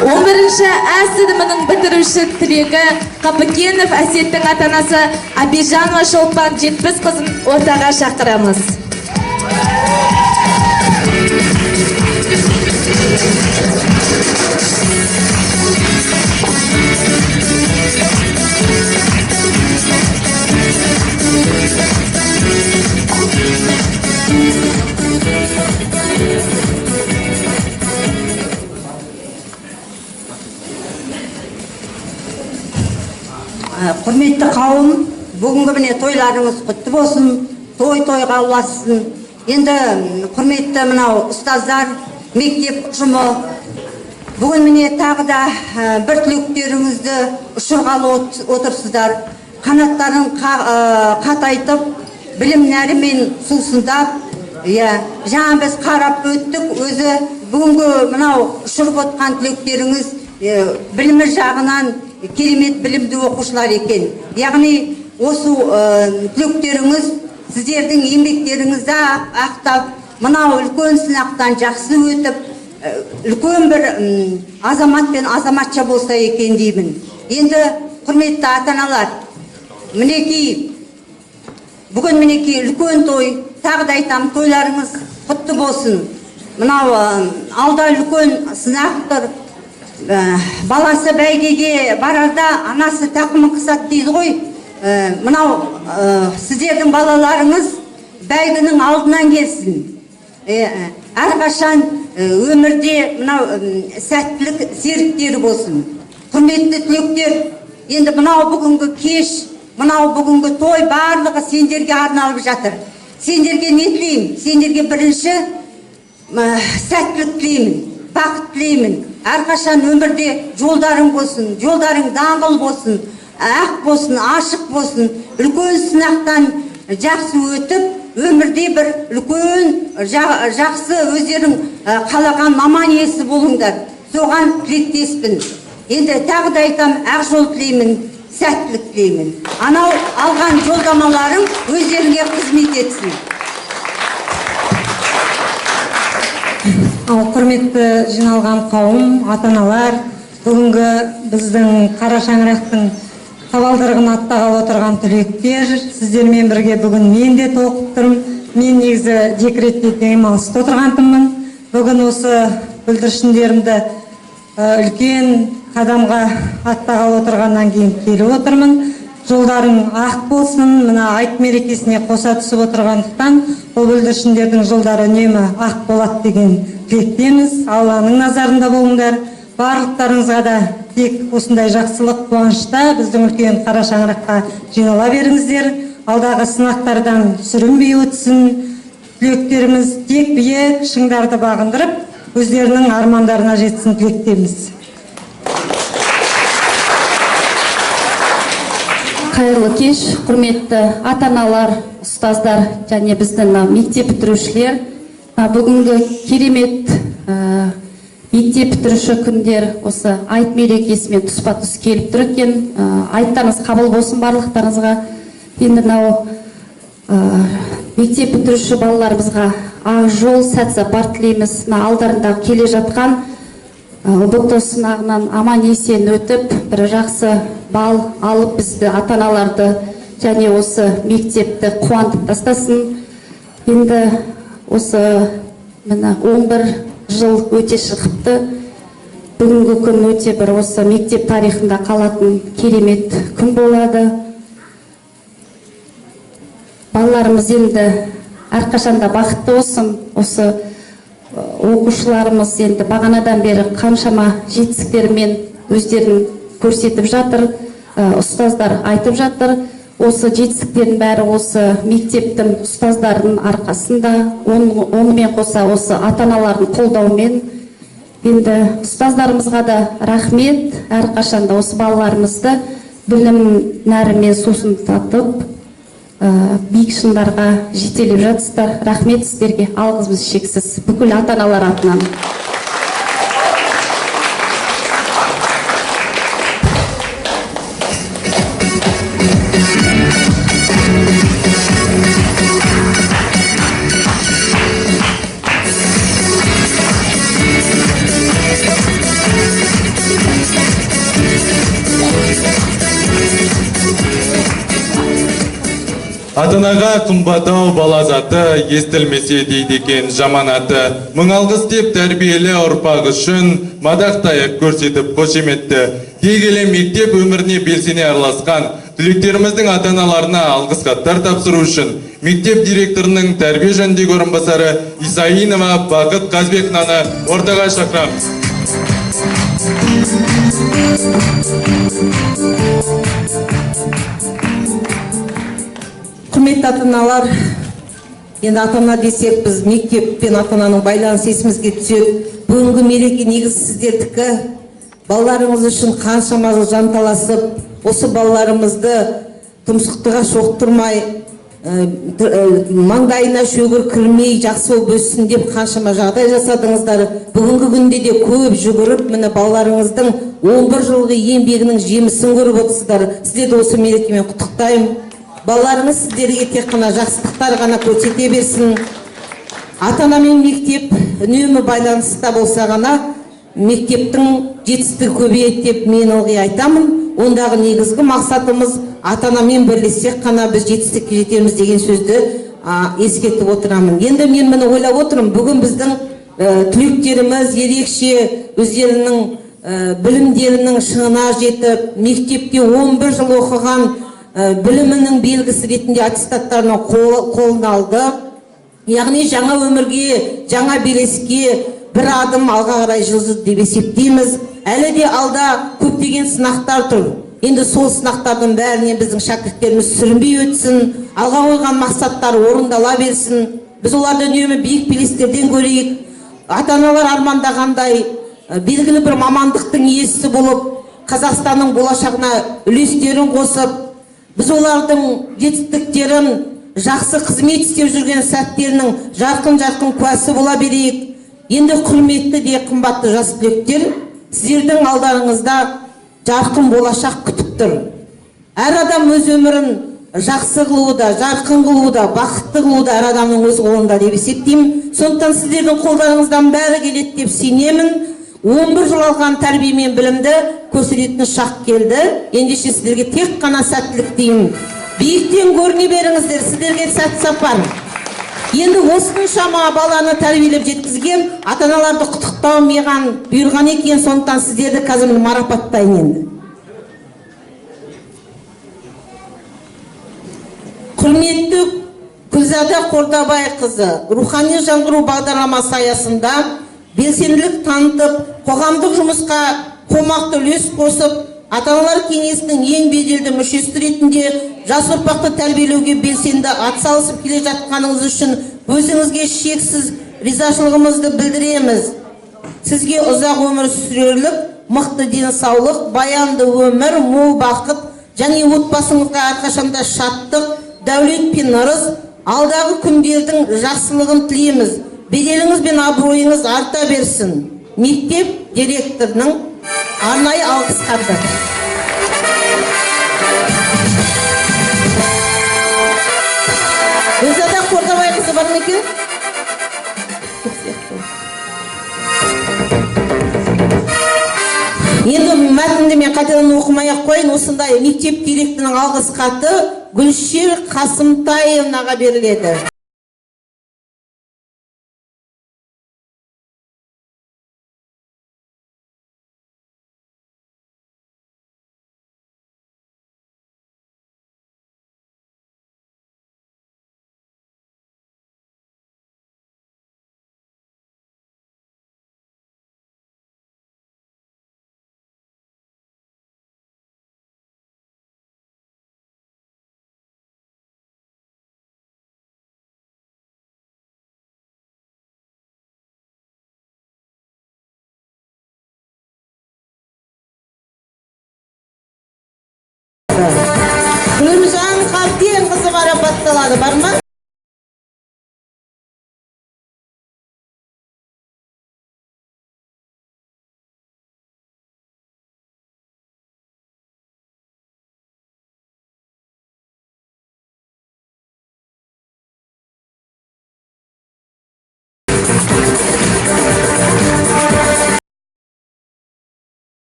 11-ші А сыныбының бітіруші түлегі Қапыкенов Әсеттің атанасы Абижанова Шолпан Жетпіс қызын ортаға шақырамыз. Құрметті қауым, бүгінгі міне тойларыңыз құтты болсын, тойға ұлассын. Енді құрметті мынау ұстаздар, мектеп ұжымы, бүгін міне тағы да бір түлектеріңізді ұшырғалы отырсыздар. Қанаттарын қатайтып, білім нәрімен сусындап, жаңа біз қарап өттік, өзі бүгінгі мынау ұшырып отқан түлектеріңіз білімі жағынан керемет білімді оқушылар екен. Яғни осы түлектеріңіз сіздердің еңбектеріңізді ақтап, мынау үлкен сынақтан жақсы өтіп, үлкен бір азамат пен азаматша болса екен деймін. Енді құрметті ата-аналар, бүгін мінекей үлкен той, тағы да айтам, тойларыңыз құтты болсын. Мынау алда үлкен сынақ тұр. Баласы бәйгеге барарда анасы тақымын қысады дейді ғой. Мынау сіздердің балаларыңыз бәйгінің алдынан келсін. Әрқашан өмірде мынау сәттілік серіктері болсын. Құрметті түлектер, енді мынау бүгінгі кеш, мынау бүгінгі той барлығы сендерге арналып жатыр. Сендерге не тілеймін? Сендерге бірінші сәттілік тілеймін, бақыт тілеймін. Әрқашан өмірде жолдарың болсын, жолдарың даңғыл болсын, ақ болсын, ашық болсын, үлкен сынақтан жақсы өтіп, өмірде бір үлкен жақсы өздерің қалаған маман иесі болыңдар. Соған тілектеспін. Енді тағы да айтам, ақ жол тілеймін, сәттілік тілеймін. Анау алған жолдамаларың өздеріңе қызмет етсін. Құрметті жиналған қауым, ата-аналар, бүгінгі біздің қара шаңырақтың табалдырығын аттағалы отырған түлектер, сіздермен бірге бүгін мен де тоқып тұрмын. Мен негізі декретте демалыста отырғантымын. Бүгін осы бүлдіршіндерімді үлкен қадамға аттағалы отырғаннан кейін келіп отырмын. Жолдарың ақ болсын, мына айт мерекесіне қоса түсіп отырғандықтан, ол бүлдіршіндердің жолдары үнемі ақ болады деген тілектеміз. Алланың назарында болыңдар. Барлықтарыңызға да тек осындай жақсылық, қуанышта біздің үлкен қара шаңыраққа жинала беріңіздер. Алдағы сынақтардан сүрінбей өтсін. Түлектеріміз тек биік шыңдарды бағындырып, өздерінің армандарына жетсін тілектеміз. Қайырлы кеш, құрметті ата-аналар, ұстаздар және біздің мектеп бітірушілер. Бүгінгі керемет мектеп бітіруші күндер осы айт мерекесімен тұспа-тұс келіп тұр екен. Айттарыңыз қабыл болсын барлықтарыңызға. Енді мынау мектеп бітіруші балаларымызға ақ жол, сәт сапар тілейміз. Алдарында келе жатқан ұбт сынағынан аман есен өтіп, бір жақсы бал алып бізді ата-аналарды және осы мектепті қуантып тастасын. Енді осы 11 жыл өте шығыпты. Бүгінгі күн өте бір осы мектеп тарихында қалатын керемет күн болады. Балаларымыз енді әрқашанда бақытты болсын. Осы оқушыларымыз енді бағанадан бері қаншама жетістіктермен өздерін көрсетіп жатыр, ұстаздар айтып жатыр. Осы жетістіктердің бәрі осы мектептің ұстаздардың арқасында, онымен қоса осы ата-аналардың қолдауымен. Енді ұстаздарымызға да рахмет, әрқашанда осы балаларымызды білім нәрімен сусындатып, биік шыңдарға жетелеп жатсыздар. Рахмет сіздерге, алғысымыз шексіз. Бүкіл ата-аналар атынан. Атанаға қымбаттау бала заты естілмесе дейді екен жаман аты. Мың алғыс деп тәрбиелі ұрпақ үшін мадақтайып көрсетіп қошеметті. Кей келе мектеп өміріне белсене араласқан түлектеріміздің ата-аналарына алғыс хаттар тапсыру үшін мектеп директорының тәрбие жөніндегі орынбасары Исаинова Бақыт Қазбекнаны ортаға шақырамыз. Құрметті ата-аналар, енді ата-ана десек біз мектеп пен ата-ананың байланысы есімізге түседі. Бүгінгі мереке негізі сіздердікі. Балаларыңыз үшін қаншама жыл жанталасып, осы балаларымызды тұмсықтыға шоқтырмай, маңдайына шөгір кірмей, жақсы болып өссін деп қаншама жағдай жасадыңыздар. Бүгінгі күнде де көп жүгіріп, міне балаларыңыздың 11 жылғы еңбегінің жемісін көріп отырсыздар. Сіздерді осы мерекемен құттықтаймын. Балаларыңыз сіздерге тек қана жақсылықтар ғана көрсете берсін. Ата-ана мен мектеп үнемі байланыста болса ғана мектептің жетістігі көбейеді деп мен ылғи айтамын. Ондағы негізгі мақсатымыз ата-анамен бірлессек қана біз жетістікке жетеміз деген сөзді ескертіп отырамын. Енді мен мені ойлап отырмын, бүгін біздің түлектеріміз ерекше өздерінің білімдерінің шыңына жетіп, мектепте 11 жыл оқыған білімінің белгісі ретінде аттестаттарының қолын алды. Яғни жаңа өмірге, жаңа белеске бір адым алға қарай жылжыды деп есептейміз. Әлі де алда көптеген сынақтар тұр. Енді сол сынақтардың бәрінен біздің шәкірттеріміз сүрінбей өтсін, алға қойған мақсаттар орындала берсін. Біз оларды үнемі биік белестерден көрейік. Ата-аналар армандағандай белгілі бір мамандықтың иесі болып, Қазақстанның болашағына үлестерін қосып, біз олардың жетістіктерін, жақсы қызмет істеп жүрген сәттерінің жарқын-жарқын куәсі бола берейік. Енді құрметті де қымбатты жас түлектер, сіздердің алдарыңызда жарқын болашақ күтіп тұр. Әр адам өз өмірін жақсы қылуда, жарқын қылуда, бақытты қылуда әр адамның өз қолында деп есептеймін. Сондықтан сіздердің қолдарыңыздан бәрі келеді деп сенемін. 11 жыл алған тәрбие мен білімді көрсететін шақ келді. Ендеше сіздерге тек қана сәттілік деймін. Биіктен көріне беріңіздер, сіздерге сәт сапар. Енді осыншама баланы тәрбиелеп жеткізген ата-аналарды құттықтау маған бұйырған екен, сондықтан сіздерді қазір марапаттайын енді. Құрметті Күлзада Қордабайқызы, рухани жаңғыру бағдарламасы аясында белсенділік танытып, қоғамдық жұмысқа қомақты үлес қосып, ата-аналар кеңесінің ең беделді мүшесі ретінде жас ұрпақты тәрбиелеуге белсенді атсалысып келе жатқаныңыз үшін өзіңізге шексіз ризашылығымызды білдіреміз. Сізге ұзақ өмір сүрерлік, мықты денсаулық, баянды өмір, мол бақыт және отбасыңызға әрқашанда шаттық, дәулет пен ырыс, алдағы күндердің жақсылығын тілейміз. Беделіңіз бен абыройыңыз арта берсін. Мектеп директорының арнайы алғыс хаты. Күлзада Қордабайқызы бар ма екен? Енді мәтінді мен қайтадан оқымай-ақ қойын. Осындай мектеп директорының алғыс хаты Гүлшер Қасымтаевнаға беріледі. Күлімжан Қабденқызы марапатталады, бар ма?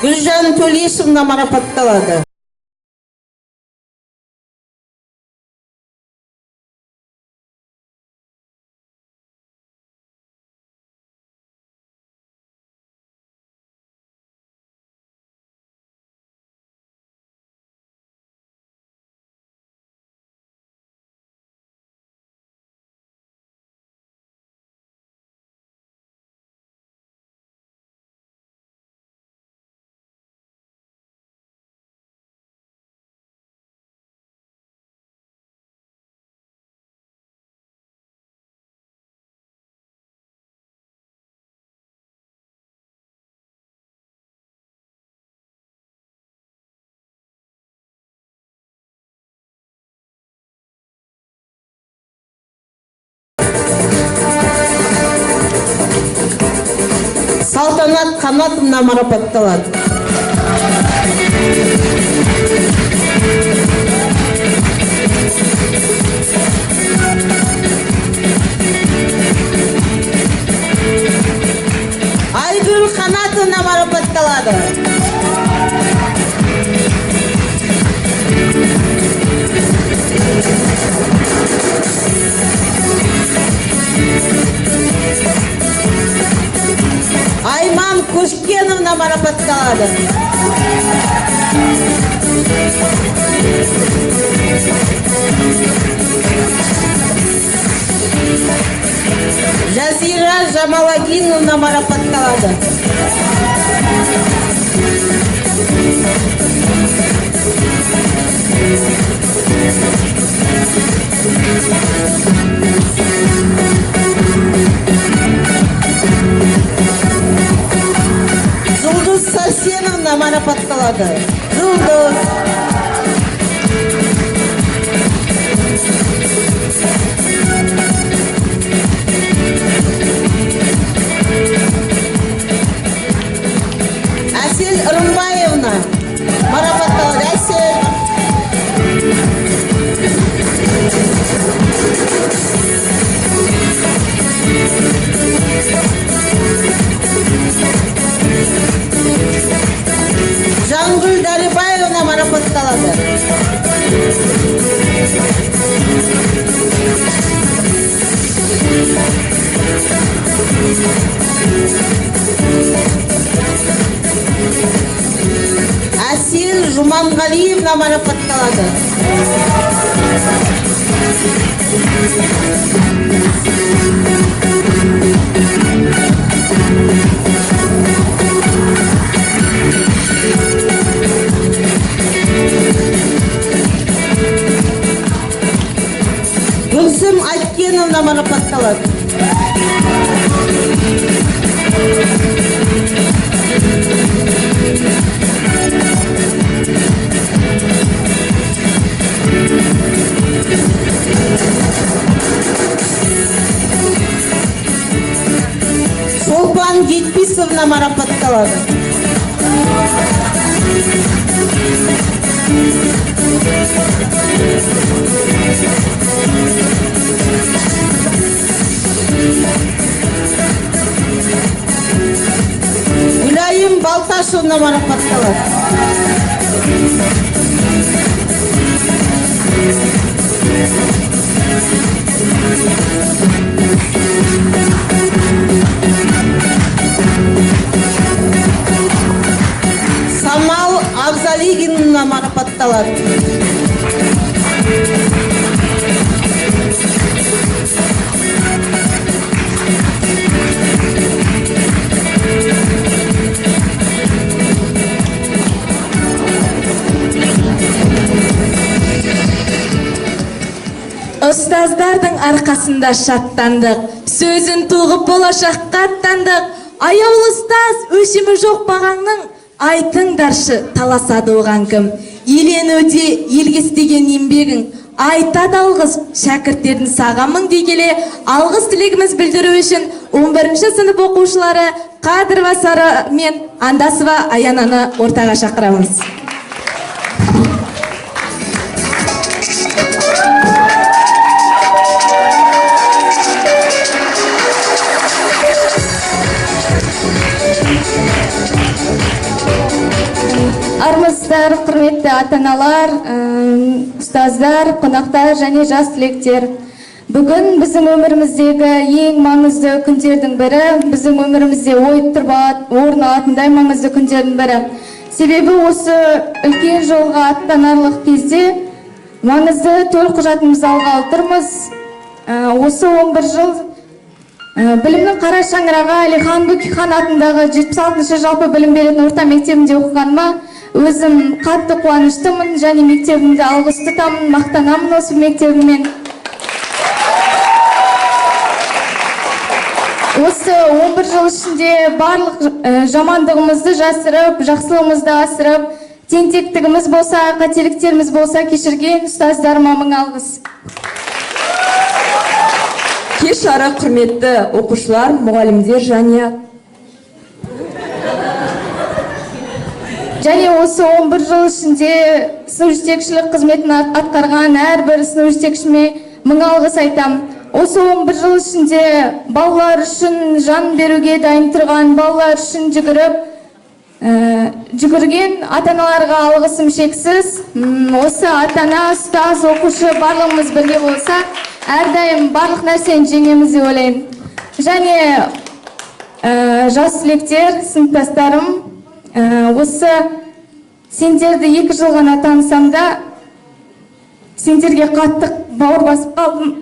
Гүлжан Төлешовна марапатталады. Салтанат Қанатовна марапатталады. Айгүл Қанатовна марапатталады. Айман Көшкеновна марапатталады. Жазира Жамалагиновна марапатталады. Жұлдыз Сәрсеновна марапатталады. Жұлдыз. Әсел Рымбаевна марапатталады. Әсел. Жангүл Дәлібаевна марапатталады. Әсел Жұманғалиевна марапатталады. Гүлсім Айткеновна марапатталады. Шолпан Гетписовна марапатталады. Гүлайым Балташевна марапатталады. Самал Абзалигиновна марапатталады. Ұстаздардың арқасында шаттандық, сөзін тұлғып болашаққа аттандық. Аяулы ұстаз, өшімі жоқ бағаңның, айтыңдаршы таласады оған кім. Еленуде елге істеген еңбегің, айтады алғыс шәкірттердің сағамың дегеле. Алғыс тілегіміз білдіру үшін 11-ші сынып оқушылары Қадырова Сара мен Андасова Аянаны ортаға шақырамыз. Армысыздар, құрметті ата-аналар, ұстаздар, қонақтар және жас түлектер. Бүгін біздің өміріміздегі ең маңызды күндердің бірі, біздің өмірімізде ойып тұрып орын алатындай маңызды күндердің бірі. Себебі осы үлкен жолға аттанарлық кезде маңызды төлқұжатымызды алғалы тұрмыз. Осы 11 жыл білімнің қара шаңырағы Әлихан Бөкейхан атындағы 76-шы жалпы білім беретін орта мектебінде оқығаныма өзім қатты қуаныштымын және мектебімді алғыс тұтамын, мақтанамын осы мектебіммен. Осы 11 жыл ішінде барлық жамандығымызды жасырып, жақсылығымызды асырып, тентектігіміз болса, қателіктеріміз болса кешірген ұстаздарыма мың алғыс. Кеш жарық құрметті оқушылар, мұғалімдер және осы 11 жыл ішінде сынып жетекшілік қызметін атқарған әрбір сынып жетекшіме мың алғыс айтам. Осы 11 жыл ішінде балалар үшін жан беруге дайын тұрған, балалар үшін жүгірген ата-аналарға алғысым шексіз. Осы ата-ана, ұстаз, оқушы барлығымыз бірге болса, әрдайым барлық нәрсені жеңеміз деп ойлаймын. Және жас түлектер, сыныптастарым, осы сендерді 2 жыл ғана танысам да, сендерге қатты бауыр басып қалдым.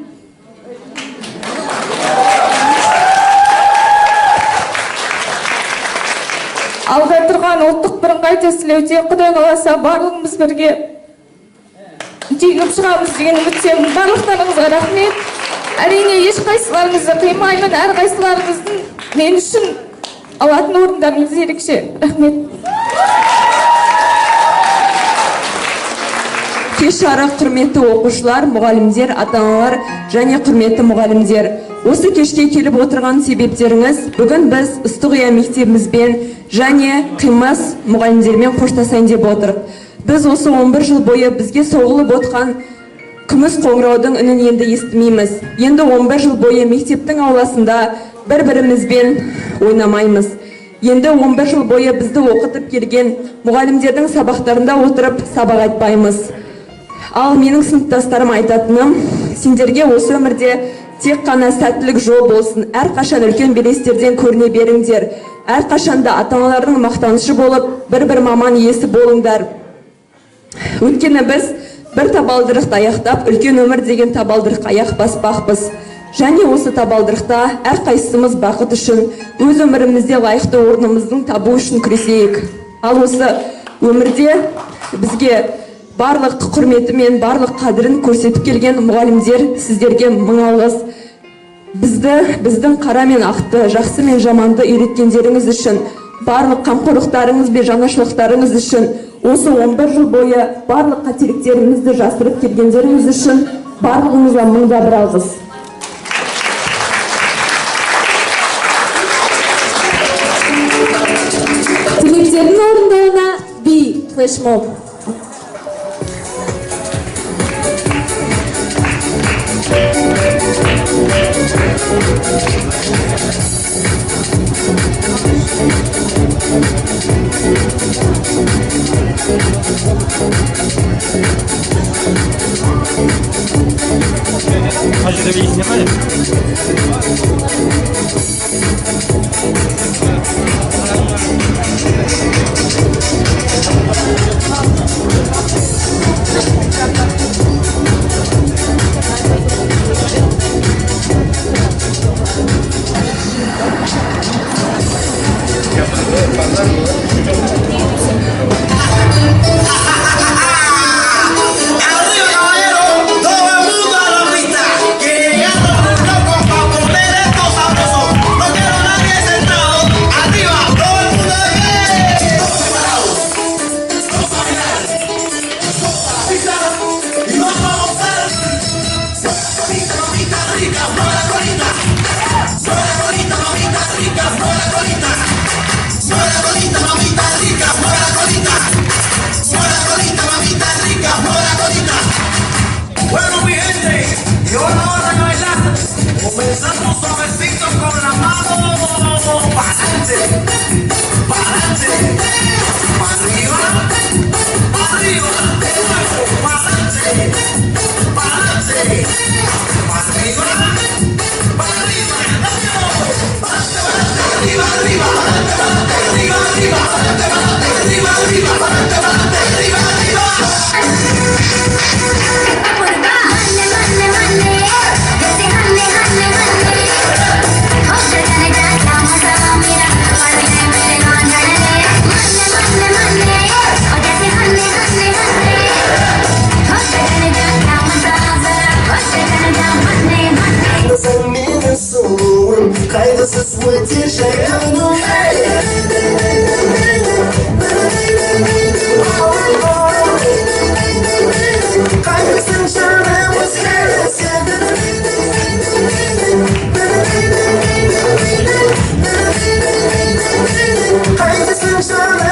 Алда тұрған ұлттық бірыңғай тестілеуде Құдай қаласа барлығымыз бірге жеңіп шығамыз деген үміттемін. Барлықтарыңызға рахмет. Әрине ешқайсыларыңызды қимаймын, әрқайсыларыңыздың мен үшін алатын орындарыңыз ерекше. Рахмет. Кеш жарық құрметті оқушылар, мұғалімдер, ата-аналар және құрметті мұғалімдер. Осы кешке келіп отырған себептеріңіз, бүгін біз Ыстықұя мектебімізбен және Қимас мұғалімдермен қоштасайын деп отырып. Біз осы 11 жыл бойы бізге соғылып отқан күміс қоңыраудың үнін енді естімейміз. Енді 11 жыл бойы мектептің ауласында бір-бірімізбен ойнамаймыз. Енді 11 жыл бойы бізді оқытып келген мұғалімдердің сабақтарында отырып сабақ айтпаймыз. Ал менің сыныптастарым айтатыным, сендерге осы өмірде тек қана сәттілік жол болсын, әрқашан үлкен белестерден көріне беріңдер, әрқашанда ата-аналардың мақтанышы болып, бір-бір маман иесі болыңдар. Өйткені біз бір табалдырықты аяқтап, үлкен өмір деген табалдырыққа аяқ баспақпыз. Және осы табалдырықта әрқайсымыз бақыт үшін, өз өмірімізде лайықты орнымыздың табу үшін күресейік. Ал осы өмірде бізге барлық құрметі мен барлық қадірін көрсетіп келген мұғалімдер, сіздерге мың алғыс. Біздің қара мен ақты, жақсы мен жаманды үйреткендеріңіз үшін, барлық қамқорлықтарыңыз бен жанашырлықтарыңыз үшін, осы 11 жыл бойы барлық қателіктерімізді жасырып келгендеріңіз үшін барлығыңызға мыңда бір алғыс. Түлектердің орындауына би флешмоб. Bonita, Sen benim soluğum, kaygısız müthiş hayatım. Kaygısın şahane kaygısın şahane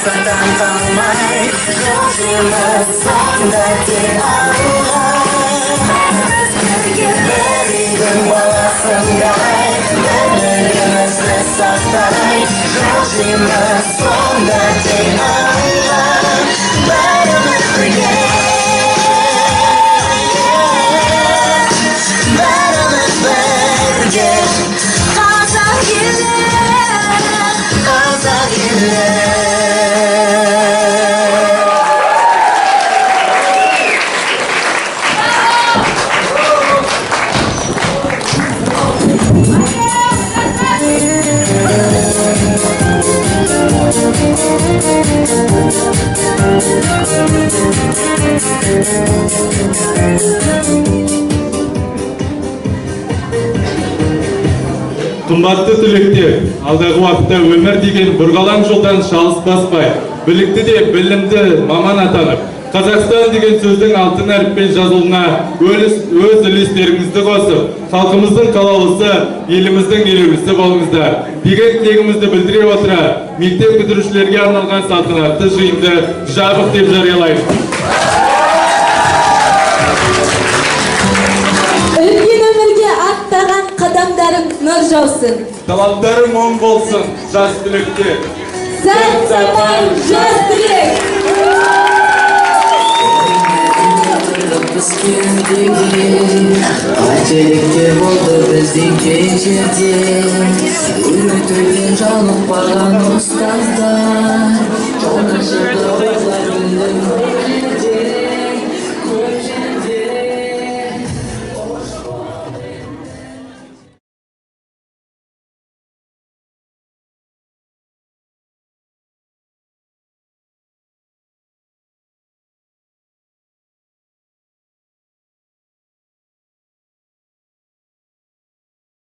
Satan kalmay, gözümüz sondaki Allah. Veriydim balasınday, gönlümüzü saktay, gözümüz sondaki Allah. Beraber birge, beraber birge, Kazak ile, Kazak ile. Қымбатты түлектер, алдағы уақытта өмір деген бұрғалаң жолдан шалыс баспай, білікті де білімді маман атанып, Қазақстан деген сөздің алтын әріппен жазылуына өз үлестеріңізді қосып, халқымыздың қалаулысы, еліміздің елеулісі болыңыздар. Деген тілегімізді білдіре отыра, мектеп бітірушілерге арналған салтанатты жиынды жабық деп жариялаймын. Үлкен өмірге аттаған қадамдарың нұр жаусын. Таланттарың оң болсын, жас түлектер. Сәт самай жас түлек. Қателікте болды біздің кешерде, үмітуден жалықпаған ұстаздар.